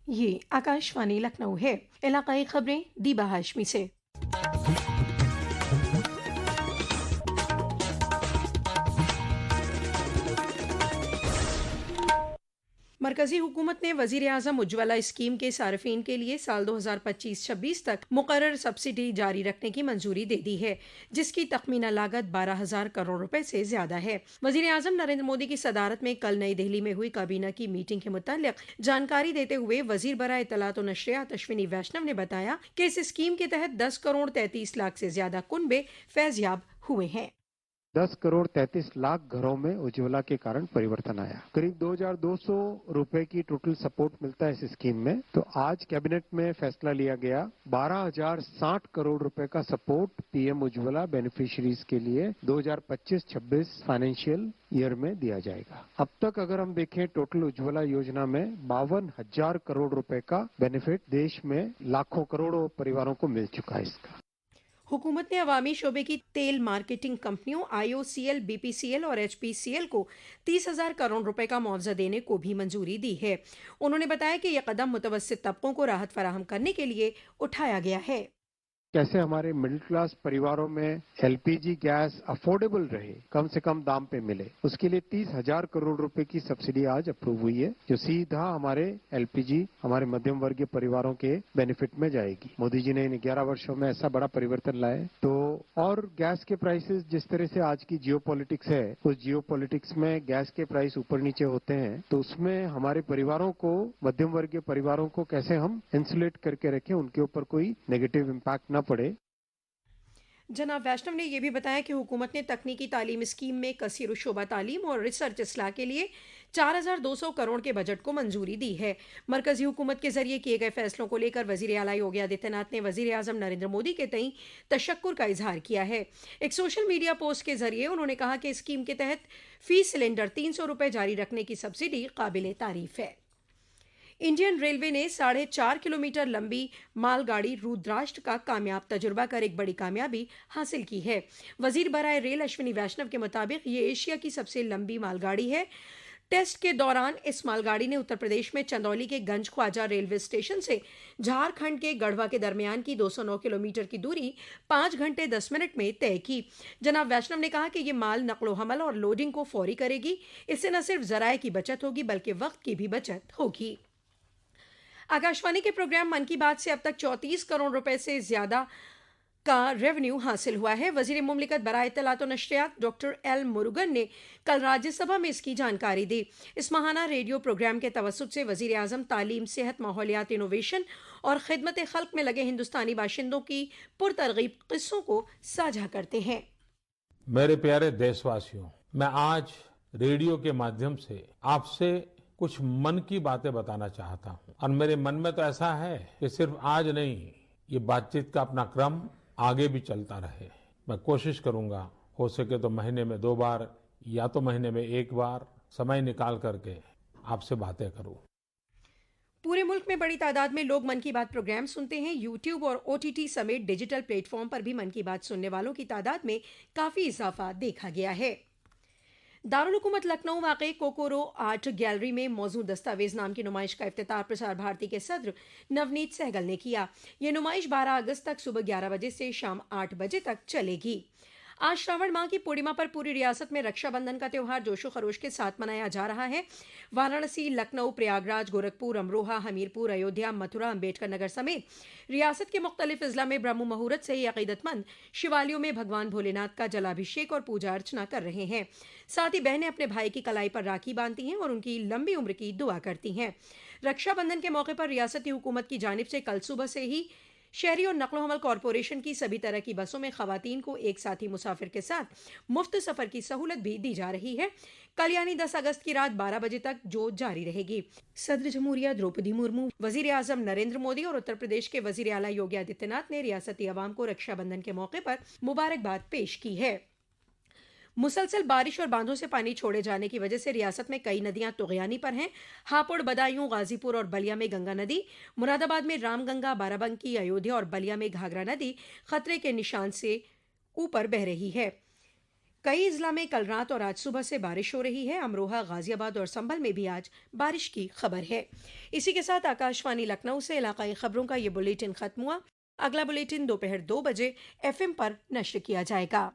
ये आकाशवाणी लखनऊ है। इलाकाई खबरें दीबा हाशमी से। मरकजी हुकूमत ने वजीर आजम उज्ज्वला स्कीम के सार्फिन के लिए साल 2025-26 तक मुकर्रर सब्सिडी जारी रखने की मंजूरी दे दी है, जिसकी तखमीना लागत 12,000 करोड़ रुपए से ज्यादा है। वजीर आजम नरेंद्र मोदी की सदारत में कल नई दिल्ली में हुई काबीना की मीटिंग के मुतालिक जानकारी देते हुए वजीर बराए इत्तलात और नशरियात अश्विनी वैष्णव ने बताया कि इस स्कीम के तहत 10 करोड़ 33 लाख से ज्यादा कुनबे फैजयाब हुए हैं। 10 करोड़ 33 लाख घरों में उज्ज्वला के कारण परिवर्तन आया। करीब 2,200 रुपए की टोटल सपोर्ट मिलता है इस स्कीम में। तो आज कैबिनेट में फैसला लिया गया 12,060 करोड़ रुपए का सपोर्ट पीएम उज्ज्वला बेनिफिशियरीज के लिए 2025-26 फाइनेंशियल ईयर में दिया जाएगा। अब तक अगर हम देखें टोटल उज्ज्वला योजना में 52,000 करोड़ रुपए का बेनिफिट देश में लाखों करोड़ों परिवारों को मिल चुका है इसका। हुकूमत ने अवामी शोबे की तेल मार्केटिंग कंपनियों आईओसीएल, बीपीसीएल और एचपीसीएल को 30,000 करोड़ रुपए का मुआवजा देने को भी मंजूरी दी है। उन्होंने बताया कि यह कदम मुतवस्सित तबकों को राहत फराहम करने के लिए उठाया गया है। कैसे हमारे मिडिल क्लास परिवारों में एलपीजी गैस अफोर्डेबल रहे, कम से कम दाम पे मिले, उसके लिए 30,000 करोड़ रुपए की सब्सिडी आज अप्रूव हुई है, जो सीधा हमारे एलपीजी हमारे मध्यम वर्गीय परिवारों के बेनिफिट में जाएगी। मोदी जी ने इन 11 वर्षों में ऐसा बड़ा परिवर्तन लाया है। तो और गैस के प्राइसेस जिस तरह से आज की जियो पॉलिटिक्स है, उस जियो पॉलिटिक्स में गैस के प्राइस ऊपर नीचे होते हैं, तो उसमें हमारे परिवारों को, मध्यम वर्गीय परिवारों को कैसे हम इंसुलेट करके रखें, उनके ऊपर कोई नेगेटिव इम्पैक्ट न पड़े। जनाब वैष्णव ने यह भी बताया कि हुकूमत ने तकनीकी तालीम स्कीम में कसीर शोबा तालीम और रिसर्च असलाह के लिए 4,200 करोड़ के बजट को मंजूरी दी है। मरकजी हुकूमत के जरिए किए गए फैसलों को लेकर वजीर आला योगी आदित्यनाथ ने वजीर आजम नरेंद्र मोदी के तई तशक्कुर का इजहार किया है। एक सोशल मीडिया पोस्ट के जरिए उन्होंने कहा कि स्कीम के तहत फी सिलेंडर 300 रुपये जारी रखने की सब्सिडी काबिल तारीफ है। इंडियन रेलवे ने 4.5 किलोमीटर लंबी मालगाड़ी रुद्राष्ट्र का कामयाब तजुर्बा कर एक बड़ी कामयाबी हासिल की है। वजीर बराए रेल अश्विनी वैष्णव के मुताबिक ये एशिया की सबसे लंबी मालगाड़ी है। टेस्ट के दौरान इस मालगाड़ी ने उत्तर प्रदेश में चंदौली के गंज ख्वाजा रेलवे स्टेशन से झारखंड के गढ़वा के दरमियान की 209 किलोमीटर की दूरी 5 घंटे 10 मिनट में तय की। जनाब वैष्णव ने कहा कि ये माल नकलो हमल और लोडिंग को फौरी करेगी। इससे न सिर्फ जराये की बचत होगी बल्कि वक्त की भी बचत होगी। आकाशवाणी के प्रोग्राम मन की बात से अब तक 34 करोड़ रुपए से ज्यादा का रेवेन्यू हासिल हुआ है। वजीर मुमलिकत बराए इत्तलात और नशरियात डॉक्टर एल मुरुगन ने कल राज्यसभा में इसकी जानकारी दी। इस माहाना रेडियो प्रोग्राम के तवसुत से वजीर आजम तालीम, सेहत, माहौलियात, इनोवेशन और खिदमत खल्क में लगे हिंदुस्तानी बाशिंदों की पुरतरगीब किस्सों को साझा करते हैं। मेरे प्यारे देशवासियों, मैं आज रेडियो के माध्यम से आपसे कुछ मन की बातें बताना चाहता हूं। और मेरे मन में तो ऐसा है कि सिर्फ आज नहीं, ये बातचीत का अपना क्रम आगे भी चलता रहे। मैं कोशिश करूंगा हो सके तो महीने में 2 बार या तो महीने में 1 बार समय निकाल करके आपसे बातें करूं। पूरे मुल्क में बड़ी तादाद में लोग मन की बात प्रोग्राम सुनते हैं। यूट्यूब और ओटीटी समेत डिजिटल प्लेटफॉर्म पर भी मन की बात सुनने वालों की तादाद में काफी इजाफा देखा गया है। दारुल हुकूमत लखनऊ वाक़ई कोकोरो आर्ट गैलरी में मौजूद दस्तावेज नाम की नुमाइश का इफ्तिताह प्रसार भारती के सदर नवनीत सहगल ने किया। यह नुमाइश 12 अगस्त तक सुबह 11 बजे से शाम 8 बजे तक चलेगी। आज श्रावण माह की पूर्णिमा पर पूरी रियासत में रक्षाबंधन का त्यौहार जोशो खरोश के साथ मनाया जा रहा है। वाराणसी, लखनऊ, प्रयागराज, गोरखपुर, अमरोहा, हमीरपुर, अयोध्या, मथुरा, अम्बेडकर नगर समेत रियासत के मुख्तलिफ अजला में ब्रह्म मुहूर्त से ही अकीदतमंद शिवालयों में भगवान भोलेनाथ का जलाभिषेक और पूजा अर्चना कर रहे हैं। साथ ही बहनें अपने भाई की कलाई पर राखी बांधती हैं और उनकी लंबी उम्र की दुआ करती हैं। रक्षाबंधन के मौके पर रियासती हुकूमत की जानिब से कल सुबह से ही शहरी और नकलो हमल कॉरपोरेशन की सभी तरह की बसों में खवातीन को एक साथी मुसाफिर के साथ मुफ्त सफर की सहूलत भी दी जा रही है। कल यानी 10 अगस्त की रात 12 बजे तक जो जारी रहेगी। सदर जमहूरिया द्रौपदी मुर्मू, वजीर आजम नरेंद्र मोदी और उत्तर प्रदेश के वजीर आला योगी आदित्यनाथ ने रियासती अवाम को रक्षाबंधन के मौके पर मुबारकबाद पेश की है। मुसलसल बारिश और बांधों से पानी छोड़े जाने की वजह से रियासत में कई नदियां तुगयानी पर हैं। हापुड़, बदायूं, गाजीपुर और बलिया में गंगा नदी, मुरादाबाद में रामगंगा, बाराबंकी, अयोध्या और बलिया में घाघरा नदी खतरे के निशान से ऊपर बह रही है। कई जिला में कल रात और आज सुबह से बारिश हो रही है। अमरोहा, गाजियाबाद और संभल में भी आज बारिश की खबर है। इसी के साथ आकाशवाणी लखनऊ से इलाकाई खबरों का ये बुलेटिन खत्म हुआ। अगला बुलेटिन दोपहर 2 बजे एफएम पर नश्र किया जाएगा।